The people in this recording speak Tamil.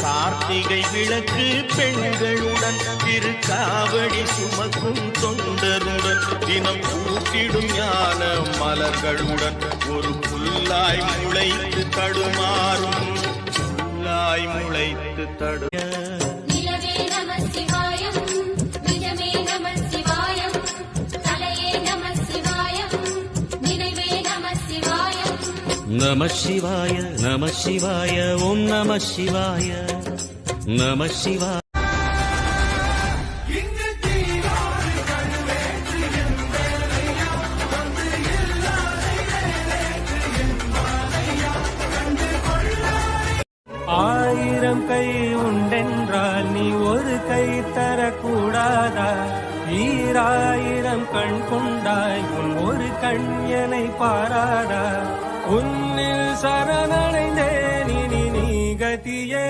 கார்த்திகை விளக்கு பெண்களுடன் திருக்காவடி சுமக்கும் தொண்டருடன் தினம் கூட்டிடும் ஞான மலர்களுடன் ஒரு புல்லாய் முளைத்து தடுமாறும் புல்லாய் முளைத்து தடு நம சிவாய நம சிவாய ஓம் நம சிவாய நம சிவாய. ஆயிரம் கை உண்டென்றால் நீ ஒரு கை தரக்கூடாதா? ஈராயிரம் கண் கொண்டாய் உன் ஒரு கண்யனை பாராதா? உன்னில் சரணடைந்தேன் இனி நீ கதியே.